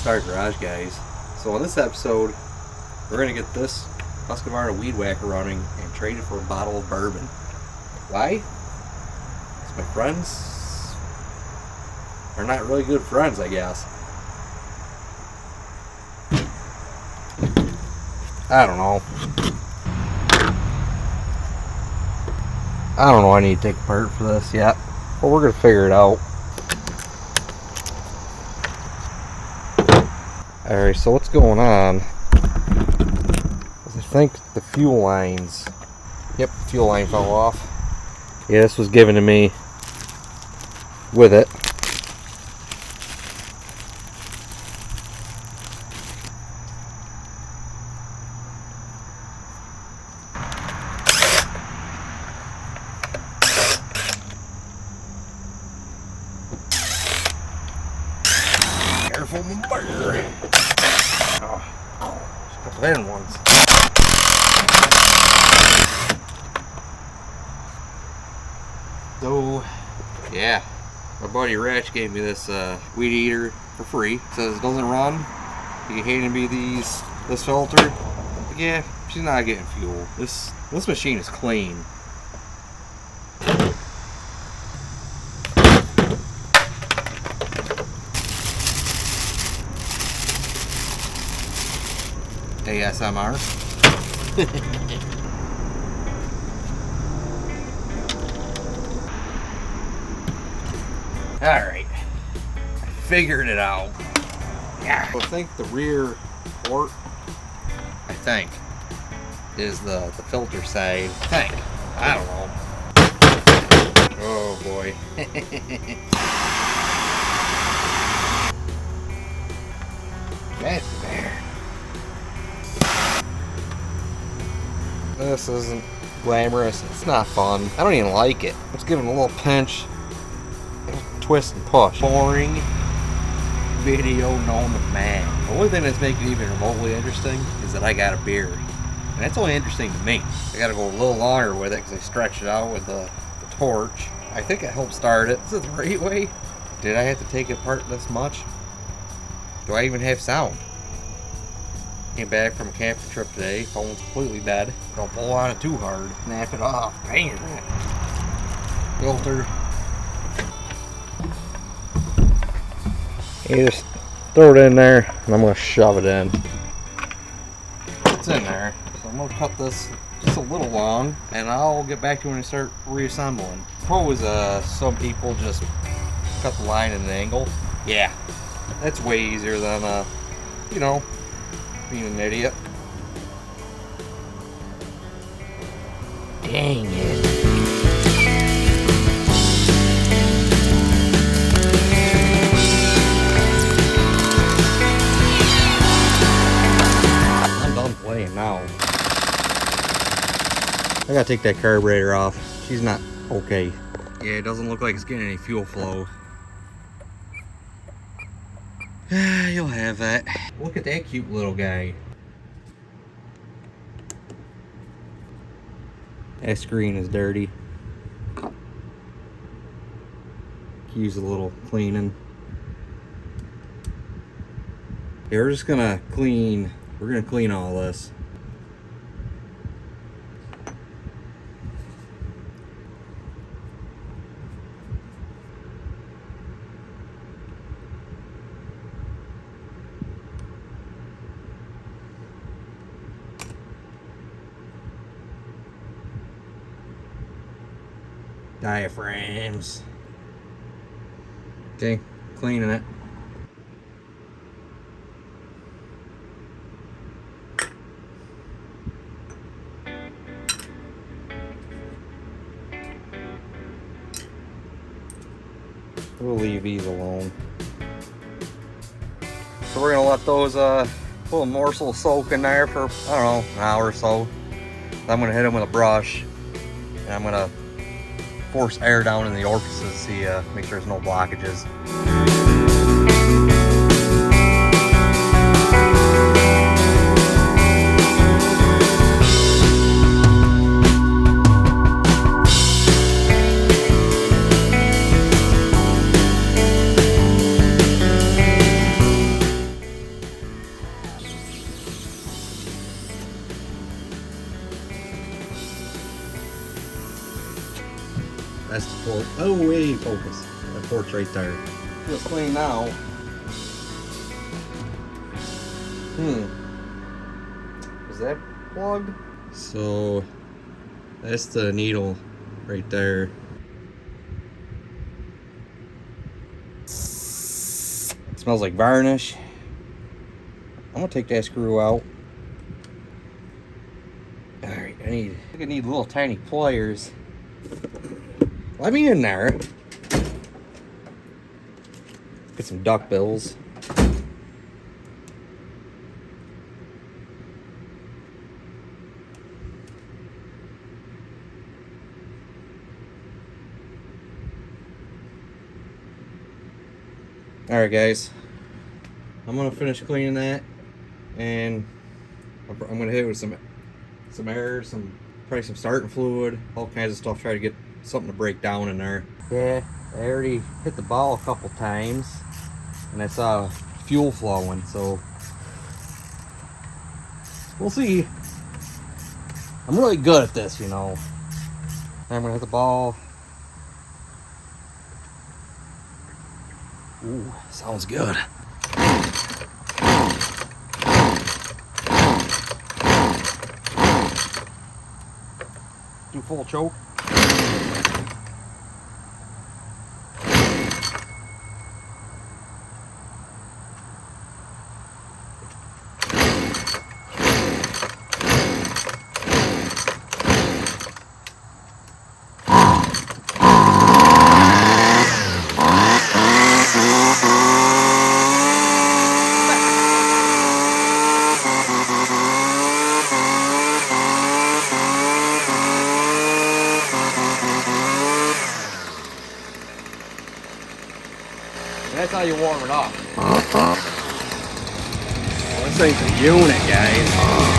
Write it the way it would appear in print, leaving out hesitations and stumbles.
ColdStart Garage, guys. So in this episode, we're going to get this Husqvarna weed whacker running and trade it for a bottle of bourbon. Why? Because my friends are not really good friends, I guess. I don't know. I need to take apart for this yet. But we're going to figure it out. Alright, so what's going on is I think the fuel lines, yep, the fuel line fell off. Yeah, this was given to me with it. Careful, my burger. Oh, there's a couple hidden ones. So, yeah, my buddy Ratch gave me this weed eater for free. Says it doesn't run. He handed me this filter. But yeah, she's not getting fuel. This machine is clean. ASMR. Alright, I figured it out. Yeah. I think the rear port, is the filter side. I don't know. Oh boy. That's there. This isn't glamorous. It's not fun. I don't even like it. Let's give it a little pinch. Twist and push. Boring video known to man. The only thing that's making it even remotely interesting is that I got a beer. And that's only interesting to me. I gotta go a little longer with it because I stretched it out with the torch. I think it helped start it. Is it the right way? Did I have to take it apart this much? Do I even have sound? Came back from a camping trip today. Phone's completely dead. Don't pull on it too hard. Snap it off. Dang it. Filter. You just throw it in there and I'm going to shove it in. It's in there. So I'm going to cut this just a little long and I'll get back to it when I start reassembling. Suppose some people just cut the line at an angle. Yeah, that's way easier than, you know, being an idiot. Dang it. I'm done playing now. I gotta take that carburetor off. She's not okay. Yeah, it doesn't look like it's getting any fuel flow. You'll have that. Look at that cute little guy. That screen is dirty. Could use a little cleaning. Yeah, we're just gonna clean. We're gonna clean all this. Diaphragms. Okay, cleaning it. We'll leave these alone. So we're gonna let those little morsels soak in there for, I don't know, an hour or so. Then I'm gonna hit them with a brush and I'm gonna force air down in the orifices, see, make sure there's no blockages. That's the port. Oh, wait, focus. That port's right there. Feels clean now. Is that plugged? So, that's the needle right there. It smells like varnish. I'm gonna take that screw out. Alright, I think I need little tiny pliers. Let me in there. Get some duck bills. Alright guys, I'm gonna finish cleaning that, and I'm gonna hit it with some air, probably some starting fluid, all kinds of stuff, try to get something to break down in there. Yeah, I already hit the ball a couple times, and I saw fuel flowing, so we'll see. I'm really good at this, you know. I'm gonna hit the ball. Ooh, sounds good. Do full choke. That's how you warm it up. Well, this thing's a unit, guys.